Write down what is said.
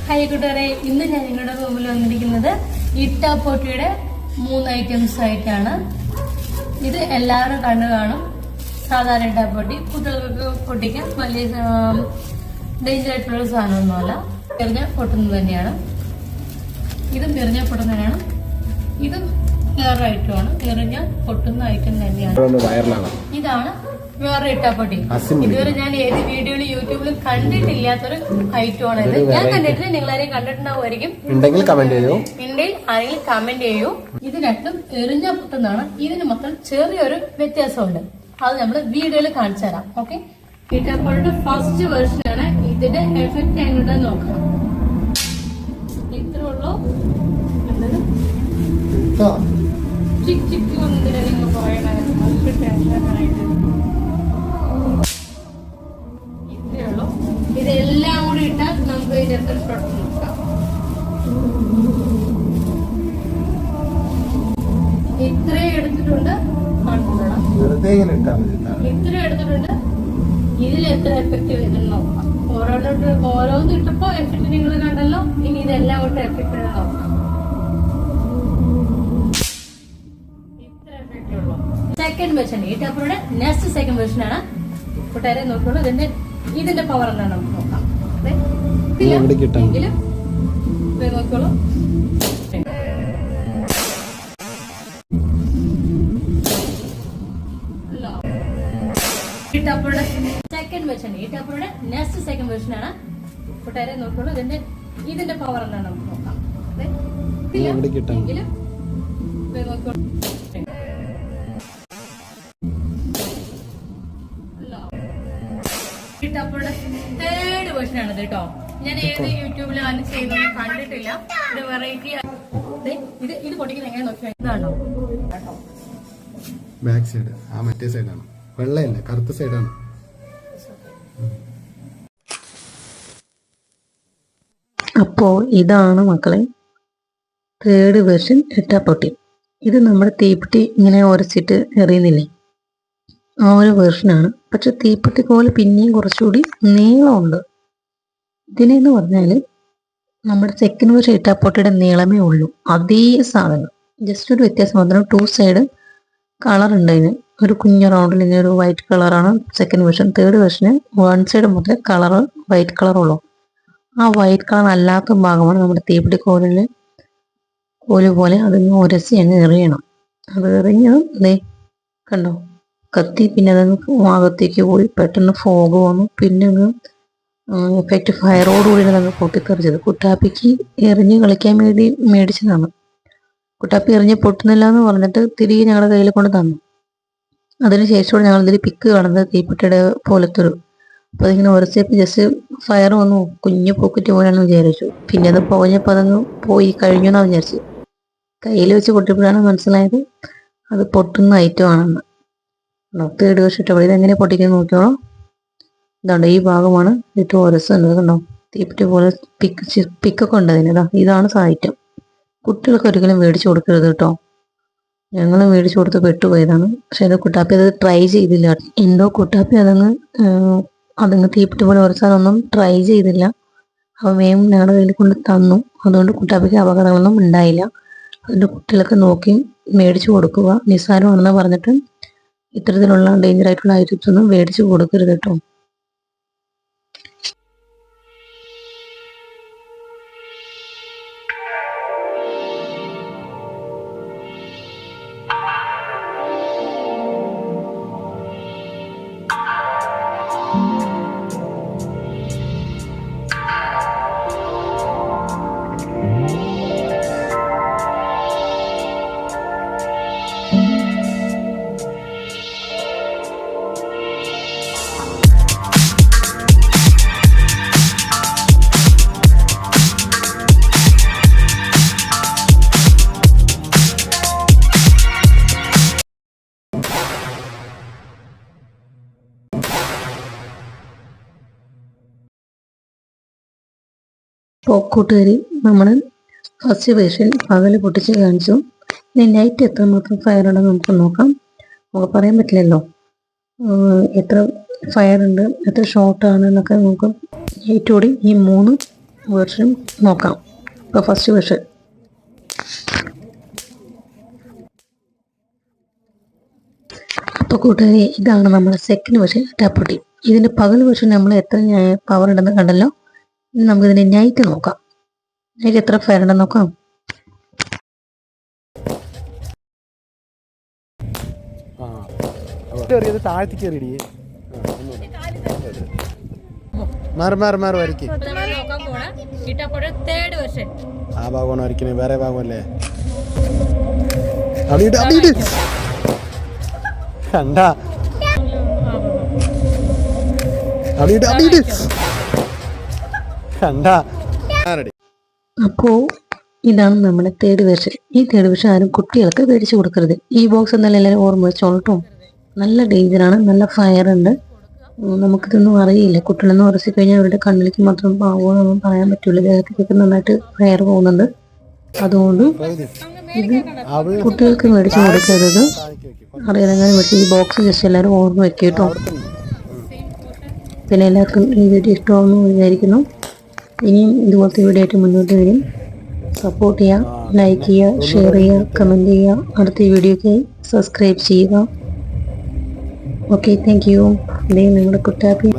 Hi കൂട്ടുകാരെ, ഇന്ന് ഞാൻ നിങ്ങളുടെ മുമ്പിൽ വന്നിരിക്കുന്നത് ഇട്ടാപ്പൊട്ടിയുടെ 3 ഐറ്റംസ് ആയിട്ടാണ്. ഇത് എല്ലാവരും കണ്ടു കാണും. സാധാരണ ഇട്ടാപ്പൊട്ടി കുട്ടികൾക്ക് പൊട്ടിക്കാൻ വലിയ ഡേഞ്ചർ ആയിട്ടുള്ള സാധനമൊന്നുമല്ല. എറിഞ്ഞ പൊട്ടുന്നത് തന്നെയാണ്. ഇതും എറിഞ്ഞ പൊട്ടുന്നതാണ്. ഇതും വേറെ ഐറ്റമാണ്. എറിഞ്ഞ പൊട്ടുന്ന ഐറ്റം തന്നെയാണ്. ഇതാണ് വേറെ ഇട്ടാപ്പൊട്ടി. ഇതുവരെ ഞാൻ ഏത് വീഡിയോയിലും യൂട്യൂബിലും കണ്ടിട്ടില്ലാത്തൊരു ഐറ്റമാണ് ഇത്. ഞാൻ കണ്ടിട്ടില്ല, നിങ്ങളാരെയും കണ്ടിട്ടുണ്ടാവുമായിരിക്കും. ഉണ്ടെങ്കിൽ ആരെങ്കിലും കമന്റ് ചെയ്യൂ. ഇത് രണ്ടും എറിഞ്ഞ പൊട്ടുന്നതാണ്. ഇതിന് മക്കൾ ചെറിയൊരു വ്യത്യാസമുണ്ട്. അത് നമ്മൾ വീഡിയോയിൽ കാണിച്ചു തരാം. ഓക്കെ, ഇട്ടാപ്പൊട്ടിയുടെ ഫസ്റ്റ് വേർഷനാണ്. ഇതിന്റെ എഫക്ട് എങ്ങോട്ട് നോക്കാം. ഇത്രേ ഉള്ളൂ. ചിക്ക് ചിക്ക് ഒന്നിനെ നിങ്ങൾ പറയണായിരുന്നു. ടെൻഷനായിട്ട് ഇത്രയുള്ളൂ. ഇതെല്ലാം കൂടി ഇട്ടാൽ നമുക്ക് ഇതിന്റെ പ്രൊഡക്റ്റ് നോക്കാം. ഇത്രയും എടുത്തിട്ടുണ്ട്, ഇത്രയും എടുത്തിട്ടുണ്ട്. ഇതിൽ എത്ര എഫക്റ്റ് വരുന്നു നോക്കാം. ഓരോന്ന് ഇട്ടപ്പോ എഫക്റ്റ് നിങ്ങൾ കണ്ടല്ലോ. ഇനി ഇതെല്ലാം കൂടെ എഫക്റ്റ് നോക്കാം. സെക്കൻഡ് വെർഷൻ ഇട്ടാപ്പൊട്ടിയുടെ നെക്സ്റ്റ് സെക്കൻഡ് വെർഷൻ ആണ്. കൂട്ടുകാരെ നോക്കുള്ളൂ. ഇതിന്റെ പവർ എന്താണ് നമുക്ക് നോക്കാം. നോക്കുള്ളൂ. ഇട്ടാപ്പൊട്ടിയുടെ സെക്കൻഡ് വെർഷൻ ഇട്ടാപ്പൊട്ടിയുടെ നെക്സ്റ്റ് സെക്കൻഡ് വെർഷൻ ആണ്. കൂട്ടുകാരെ നോക്കുള്ളൂ. ഇതിന്റെ പവർ എന്താണ് നമുക്ക് നോക്കാം. നോക്കുള്ളൂ. തേർഡ് വേർഷൻ ആണത് കേട്ടോ. ഞാൻ ഏത് യൂട്യൂബിൽ അങ്ങനെ ചെയ്യുന്നത് കണ്ടിട്ടില്ല. ഇത് വെറൈറ്റി. ഇത് പൊട്ടിക്കുന്നത് എങ്ങനെ നോക്കിയാൽ ഇതാണോ ബാക്ക് സൈഡ്, ആ മറ്റേ സൈഡാണ്. വെള്ളയല്ല, കറുത്ത സൈഡാണ്. അപ്പോ ഇതാണ് മക്കളെ തേർഡ് വേർഷൻ ഇട്ടാപ്പൊട്ടി. ഇത് നമ്മുടെ തീപ്പെട്ടി ഇങ്ങനെ ഉരച്ചിട്ട് എറിയുന്നില്ലേ, ആ ഒരു വേർഷനാണ്. പക്ഷെ തീപ്പെട്ടി പോലെ പിന്നെയും കുറച്ചുകൂടി നീളമുണ്ട്. ഇതിനെന്ന് പറഞ്ഞാൽ നമ്മുടെ സെക്കൻഡ് വേർഷൻ ഇട്ടാപ്പൊട്ടിയുടെ നീളമേ ഉള്ളൂ. അതേ സാധനം, ജസ്റ്റ് ഒരു വ്യത്യാസം മാത്രം. 2 സൈഡ് കളർ ഉണ്ട്. അതിന് ഒരു കുഞ്ഞു റൗണ്ടിൽ ഇങ്ങനെ ഒരു വൈറ്റ് കളറാണ് സെക്കൻഡ് വേർഷൻ. തേർഡ് വേർഷന് 1 സൈഡ് മുതൽ കളർ വൈറ്റ് കളറുള്ളൂ. ആ വൈറ്റ് കളർ അല്ലാത്ത ഭാഗമാണ് നമ്മുടെ തീപ്പെട്ടി കോല് പോലെ അതിന് ഉരಸಿ അങ്ങ് എറിയണം. അത് എറിഞ്ഞതും ദേ കണ്ടോ കത്തി. പിന്നെ അതങ്ങ് അകത്തേക്ക് പോയി പെട്ടെന്ന് ഫോഗ് വന്നു. പിന്നെ അങ്ങ് എഫക്റ്റ് ഫയറോടുകൂടി അങ്ങ് പൊട്ടിത്തെറിച്ചത്. കുട്ടാപ്പിക്ക് എറിഞ്ഞ് കളിക്കാൻ വേണ്ടി മേടിച്ചതാണ്. കുട്ടാപ്പി എറിഞ്ഞ് പൊട്ടുന്നില്ല എന്ന് പറഞ്ഞിട്ട് തിരികെ ഞങ്ങളുടെ കയ്യിൽ കൊണ്ട് തന്നു. അതിനുശേഷമാണ് ഞങ്ങൾ ഇതിൽ പിക്ക് കാണുന്നത് തീപ്പെട്ടിയുടെ പോലത്തൊരു. അപ്പോൾ അതിങ്ങനെ ഉരച്ചപ്പോൾ ജസ്റ്റ് ഫയർ വന്നു, കുഞ്ഞു പോക്കറ്റ് പോലെയാണെന്ന് വിചാരിച്ചു. പിന്നെ അത് പോയപ്പോൾ അതങ്ങ് പോയി കഴിഞ്ഞു എന്നാണ് വിചാരിച്ചു. കയ്യിൽ വെച്ച് പൊട്ടിയപ്പോഴാണ് മനസ്സിലായത് അത് പൊട്ടുന്ന ഐറ്റം ആണെന്ന്. തേർഡ് വേർഷൻ ഇട്ടപ്പോൾ ഇതെങ്ങനെ പൊട്ടിക്കുന്നത് നോക്കിയോളൂ. ഇതുണ്ട്, ഈ ഭാഗമാണ് ഏറ്റവും ഉരസുന്നത്. കണ്ടോ, തീപ്പെട്ടി പോലെ പിക്കൊക്കെ ഉണ്ട് അതിന്. ഇതാണ് ഐറ്റം. കുട്ടികൾക്ക് ഒരിക്കലും മേടിച്ചു കൊടുക്കരുത് കേട്ടോ. ഞങ്ങൾ മേടിച്ചു കൊടുത്ത് പെട്ടുപോയതാണ്. പക്ഷെ അത് കുട്ടാപ്പി അത് ട്രൈ ചെയ്തില്ല. എന്തോ കുട്ടാപ്പി അതങ്ങ് തീപ്പെട്ടി പോലെ ഉരച്ചാലൊന്നും ട്രൈ ചെയ്തില്ല. അവ വേഗം ഞങ്ങളുടെ കയ്യിൽ കൊണ്ട് തന്നു. അതുകൊണ്ട് കുട്ടാപ്പിക്ക് അപകടങ്ങളൊന്നും ഉണ്ടായില്ല. അതുകൊണ്ട് കുട്ടികൾക്ക് നോക്കി മേടിച്ചു കൊടുക്കുക. നിസ്സാരമാണെന്ന് പറഞ്ഞിട്ട് ഇത്തരത്തിലുള്ള ഡേഞ്ചർ ആയിട്ടുള്ള ഐറ്റംസ് ഒന്നും മേടിച്ചു കൊടുക്കരുത് കേട്ടോ. കൂട്ടുകാരി, നമ്മൾ ഫസ്റ്റ് വേർഷൻ പകല് പൊട്ടിച്ച് കാണിച്ചു. ഇനി നൈറ്റ് എത്രമാത്രം ഫയർ ഉണ്ടെന്ന് നമുക്ക് നോക്കാം. നമുക്ക് പറയാൻ പറ്റില്ലല്ലോ എത്ര ഫയർ ഉണ്ട്, എത്ര ഷോർട്ടാണ് എന്നൊക്കെ നമുക്ക് നൈറ്റോടെ ഈ 3 വേർഷനും നോക്കാം. ഇപ്പോൾ ഫസ്റ്റ് വേർഷൻ. അപ്പോൾ കൂട്ടുകാരെ, ഇതാണ് നമ്മുടെ സെക്കൻഡ് വേർഷൻ ഇട്ടാപ്പൊട്ടി. ഇതിൻ്റെ പകൽ വേർഷൻ നമ്മൾ എത്ര പവർ ഉണ്ടെന്ന് കണ്ടല്ലോ. ഇനി നമുക്കിതിൻ്റെ നൈറ്റ് നോക്കാം. നൈറ്റ് എത്ര ഫയർ ഉണ്ടെന്ന് നോക്കാം. താഴ്ത്തി കയറി മാറി മാറി മാറി വരയ്ക്ക്. ആ ഭാഗമാണ് വരയ്ക്കുന്നത്, വേറെ ഭാഗമല്ലേ? കണ്ടാ കണ്ടാ. അപ്പോൾ ഇതാണ് നമ്മുടെ തേർഡ് വേർഷൻ. ഈ തേർഡ് വേർഷൻ ആരും കുട്ടികൾക്ക് മേടിച്ചു കൊടുക്കരുത്. ഈ ബോക്സ് എന്നാലും എല്ലാവരും ഓർമ്മ വെച്ചോളട്ടോ. നല്ല ഡേഞ്ചറാണ്, നല്ല ഫയർ ഉണ്ട്. നമുക്കിതൊന്നും അറിയില്ല. കുട്ടികളൊന്നും ഉറച്ചു കഴിഞ്ഞാൽ അവരുടെ കണ്ണിലേക്ക് മാത്രം പാവുമെന്നൊന്നും പറയാൻ പറ്റില്ല. ദേഹത്തേക്കൊക്കെ നന്നായിട്ട് ഫയർ പോകുന്നുണ്ട്. അതുകൊണ്ട് ഇത് കുട്ടികൾക്ക് മേടിച്ചു കൊടുക്കരുത്. അറിയാതെ മേടിച്ച് ഈ ബോക്സ് ജസ്റ്റ് എല്ലാവരും ഓർമ്മ വെക്കുക കേട്ടോ. പിന്നെ എല്ലാവർക്കും ഈ വീഡിയോ ഇഷ്ടമാണെന്ന് വിചാരിക്കുന്നു. ഇനിയും ഇതുപോലത്തെ വീഡിയോ ആയിട്ട് മുന്നോട്ട് വരും. സപ്പോർട്ട് ചെയ്യുക, ലൈക്ക് ചെയ്യുക, ഷെയർ ചെയ്യുക, കമൻറ്റ് ചെയ്യുക. അടുത്ത വീഡിയോയ്ക്കായി സബ്സ്ക്രൈബ് ചെയ്യുക. Okay, thank you. നിങ്ങളുടെ കുട്ടാപ്പി.